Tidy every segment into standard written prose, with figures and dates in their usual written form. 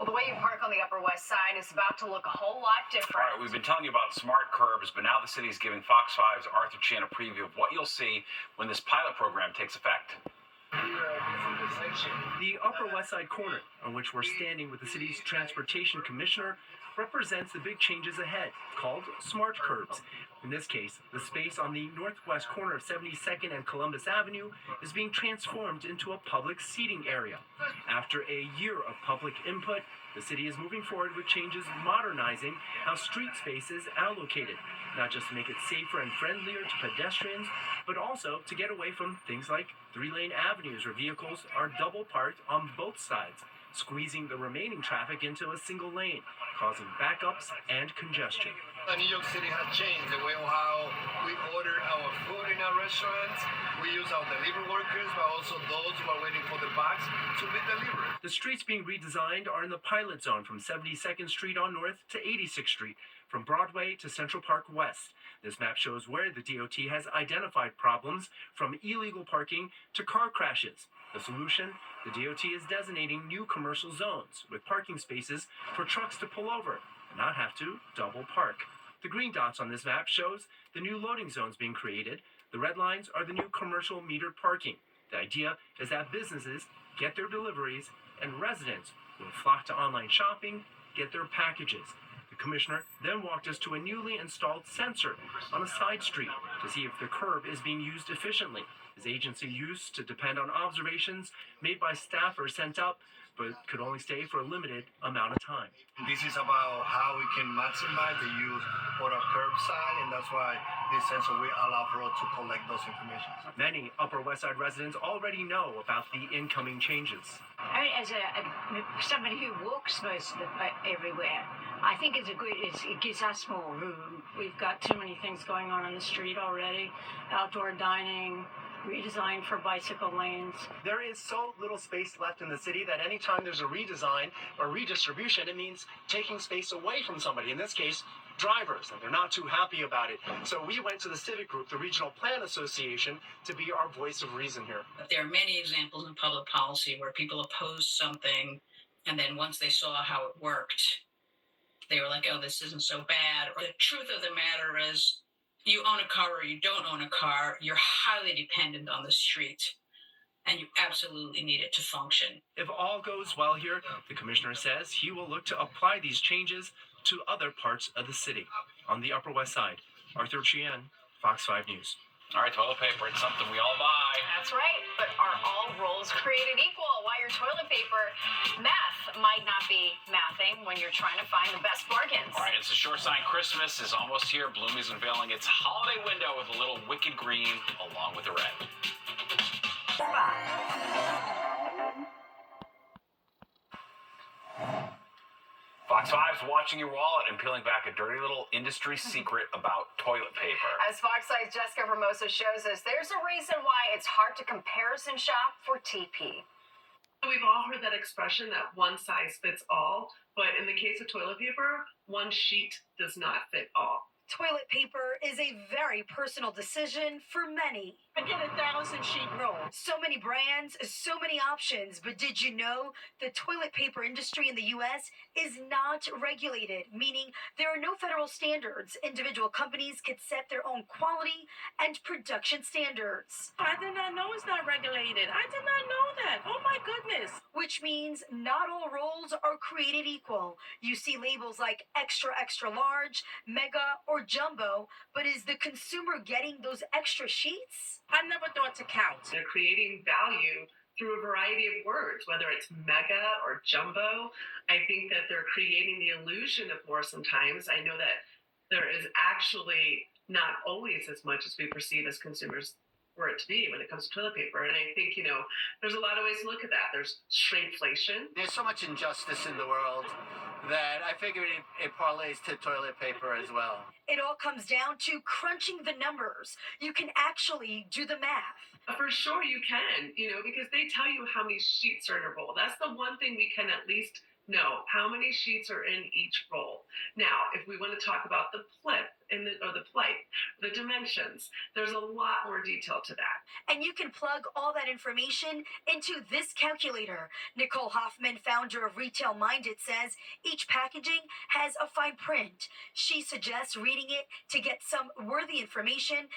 Well, the way you park on the Upper West Side is about to look a whole lot different. All right, we've been telling you about smart curbs, but now the city is giving Fox 5's Arthur Chan a preview of what you'll see when this pilot program takes effect. The Upper West Side corner, on which we're standing with the city's transportation commissioner, represents the big changes ahead, called smart curbs. In this case, the space on the northwest corner of 72nd and Columbus Avenue is being transformed into a public seating area. After a year of public input, the city is moving forward with changes modernizing how street space is allocated, not just to make it safer and friendlier to pedestrians, but also to get away from things like three-lane avenues where vehicles are double parked on both sides, squeezing the remaining traffic into a single lane, causing backups and congestion. New York City has changed the way of how we order our food in our restaurants. We use our delivery workers, but also those who are waiting for the box to be delivered. The streets being redesigned are in the pilot zone from 72nd Street on North to 86th Street, from Broadway to Central Park West. This map shows where the DOT has identified problems, from illegal parking to car crashes. The solution? The DOT is designating new commercial zones with parking spaces for trucks to pull over and not have to double park. The green dots on this map shows the new loading zones being created. The red lines are the new commercial metered parking. The idea is that businesses get their deliveries and residents will flock to online shopping, get their packages. The commissioner then walked us to a newly installed sensor on a side street to see if the curb is being used efficiently. His agency used to depend on observations made by staffers sent up, but could only stay for a limited amount of time. This is about how we can maximize the use for our curbside, and that's why this sensor will allow for us to collect those information. Many Upper West Side residents already know about the incoming changes. I mean, as somebody who walks most of everywhere, I think it gives us more room. We've got too many things going on the street already. Outdoor dining, redesigned for bicycle lanes. There is so little space left in the city that anytime there's a redesign or redistribution, it means taking space away from somebody, in this case, drivers, and they're not too happy about it. So we went to the civic group, the Regional Plan Association, to be our voice of reason here. There are many examples in public policy where people opposed something, and then once they saw how it worked, they were like, oh, this isn't so bad. Or the truth of the matter is, you own a car or you don't own a car, you're highly dependent on the street, and you absolutely need it to function. If all goes well here, the commissioner says he will look to apply these changes to other parts of the city. On the Upper West Side, Arthur Chien, Fox 5 News. All right, toilet paper, it's something we all buy. That's right, but are all rolls created equal? While your toilet paper math might not be mathing when you're trying to find the best bargains. All right, it's a sure sign Christmas is almost here. Bloom is unveiling its holiday window with a little wicked green along with the red. Fox 5's watching your wallet and peeling back a dirty little industry secret about toilet paper. As Fox 5's Jessica Hermoso shows us, there's a reason why it's hard to comparison shop for TP. We've all heard that expression that one size fits all, but in the case of toilet paper, one sheet does not fit all. Toilet paper is a very personal decision for many. I get 1,000-sheet roll. So many brands, so many options, but did you know the toilet paper industry in the U.S. is not regulated, meaning there are no federal standards. Individual companies can set their own quality and production standards. I did not know it's not regulated. I did not know that. Oh my goodness. Which means not all rolls are created equal. You see labels like extra, extra large, mega, or jumbo, but is the consumer getting those extra sheets? I never thought to count. They're creating value through a variety of words, whether it's mega or jumbo. I think that they're creating the illusion of more sometimes. I know that there is actually not always as much as we perceive as consumers for it to be when it comes to toilet paper. And I think, there's a lot of ways to look at that. There's shrinkflation. There's so much injustice in the world that I figured it parlays to toilet paper as well. It all comes down to crunching the numbers. You can actually do the math. For sure you can, because they tell you how many sheets are in a roll. That's the one thing we can at least know, how many sheets are in each roll. Now, if we want to talk about the flip, or the plight, the dimensions. There's a lot more detail to that. And you can plug all that information into this calculator. Nicole Hoffman, founder of Retail Minded, says each packaging has a fine print. She suggests reading it to get some worthy information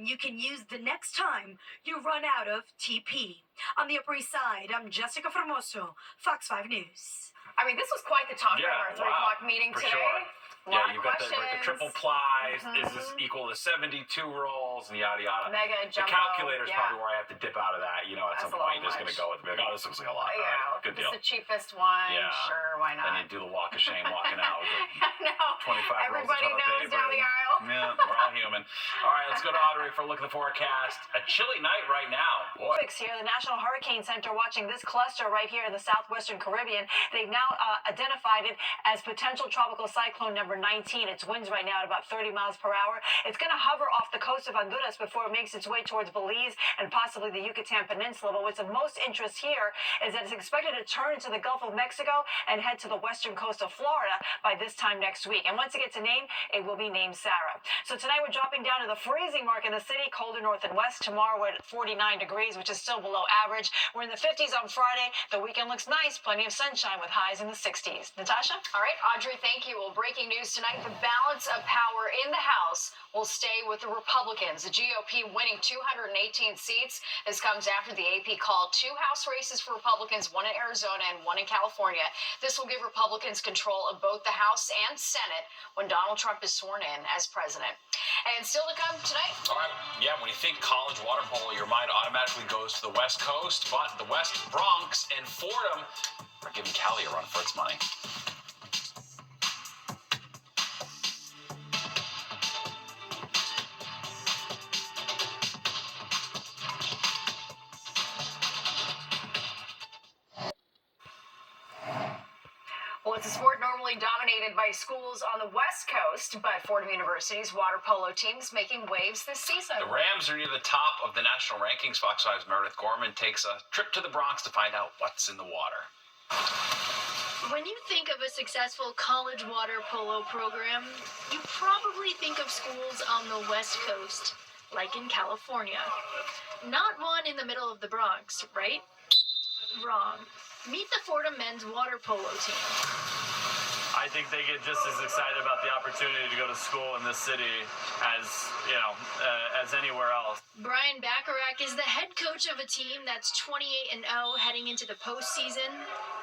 you can use the next time you run out of TP. On the Upper East Side, I'm Jessica Formoso, Fox 5 News. I mean, this was quite the talk Yeah, at our 3 wow, o'clock meeting for today. sure. A lot Yeah, of you've got the questions. triple plies. Mhm. Is this equal to 72 rolls and yada yada? Mega, The jumbo. calculator's yeah. probably where I have to dip out of that. You know, at That's some a point, little you're just going to much. go with me. Like, oh, this looks like a lot. All Yeah, right, good it's deal. the cheapest one. Yeah. Sure, why And not? you do the walk of shame walking out with I know. 25 rolls of Everybody toilet knows paper. down the aisle. Yeah, we're all human. All right, let's go to Audrey for a look at the forecast. A chilly night right now. Boy. Here, the National Hurricane Center watching this cluster right here in the southwestern Caribbean. They've now identified it as potential tropical cyclone number 19. Its winds right now at about 30 miles per hour. It's going to hover off the coast of Honduras before it makes its way towards Belize and possibly the Yucatan Peninsula. But what's of most interest here is that it's expected to turn into the Gulf of Mexico and head to the western coast of Florida by this time next week. And once it gets a name, it will be named Sarah. So tonight we're dropping down to the freezing mark in the city, colder north and west. Tomorrow we're at 49 degrees, which is still below average. We're in the 50s on Friday. The weekend looks nice, plenty of sunshine with highs in the 60s. Natasha? All right, Audrey, thank you. Well, breaking news tonight, the balance of power in the House will stay with the Republicans. The GOP winning 218 seats. This comes after the AP called 2 House races for Republicans, one in Arizona and one in California. This will give Republicans control of both the House and Senate when Donald Trump is sworn in as president. And still to come tonight. All right. Yeah, when you think college water polo, your mind automatically goes to the West Coast, but the West Bronx and Fordham are giving Cali a run for its money. Well, it's a sport normally dominated by schools on the West Coast, but Fordham University's water polo team's making waves this season. The Rams are near the top of the national rankings. Fox 5's Meredith Gorman takes a trip to the Bronx to find out what's in the water. When you think of a successful college water polo program, you probably think of schools on the West Coast, like in California. Not one in the middle of the Bronx, right? Wrong. Meet the Fordham men's water polo team. I think they get just as excited about the opportunity to go to school in this city as, as anywhere else. Brian Bacharach is the head coach of a team that's 28-0 heading into the postseason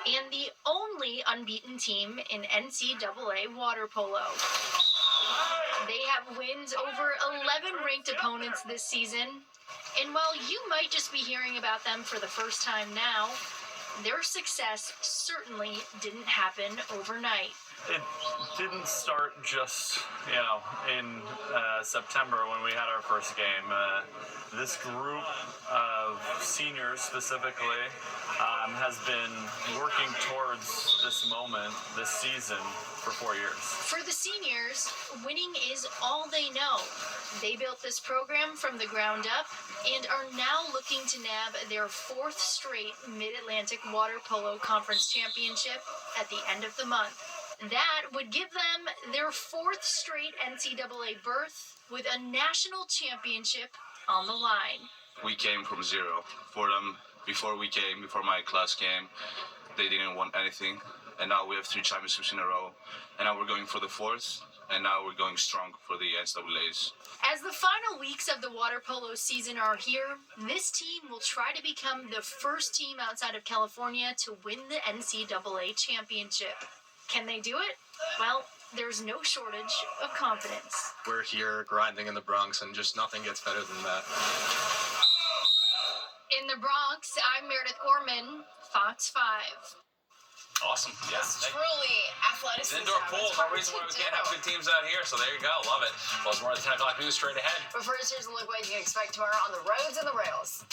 and the only unbeaten team in NCAA water polo. They have wins over 11 ranked opponents this season, and while you might just be hearing about them for the first time now, their success certainly didn't happen overnight. It didn't start just, in September when we had our first game. This group of seniors specifically has been working towards this moment, this season, for 4 years. For the seniors, winning is all they know. They built this program from the ground up and are now looking to nab their 4th straight Mid-Atlantic Water Polo Conference Championship at the end of the month. That would give them their 4th straight NCAA berth with a national championship on the line. We came from zero. Fordham, before my class came, they didn't want anything. And now we have 3 championships in a row. And now we're going for the 4th. And now we're going strong for the NCAAs. As the final weeks of the water polo season are here, this team will try to become the first team outside of California to win the NCAA championship. Can they do it? Well, there's no shortage of confidence. We're here grinding in the Bronx, and just nothing gets better than that. In the Bronx, I'm Meredith Gorman, Fox 5. Awesome. Yeah. It's truly athleticism. It's indoor pool. It's No hard reason to why we do. can't have good teams out here. So there you go. Love it. Well, it's more than 10 o'clock news straight ahead. But first, here's a look what you can expect tomorrow on the roads and the rails.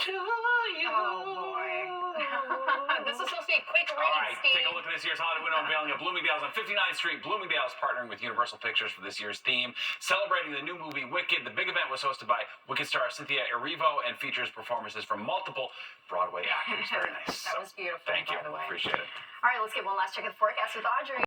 Oh boy. This is supposed to be a quick read, All right, Steve. take a look at this year's Hollywood unveiling of Bloomingdale's on 59th Street. Bloomingdale's partnering with Universal Pictures for this year's theme, celebrating the new movie Wicked. The big event was hosted by Wicked star Cynthia Erivo and features performances from multiple Broadway actors. Very nice. That was beautiful, Thank you. by the way. Appreciate it. All right, let's get one last check of the forecast with Audrey.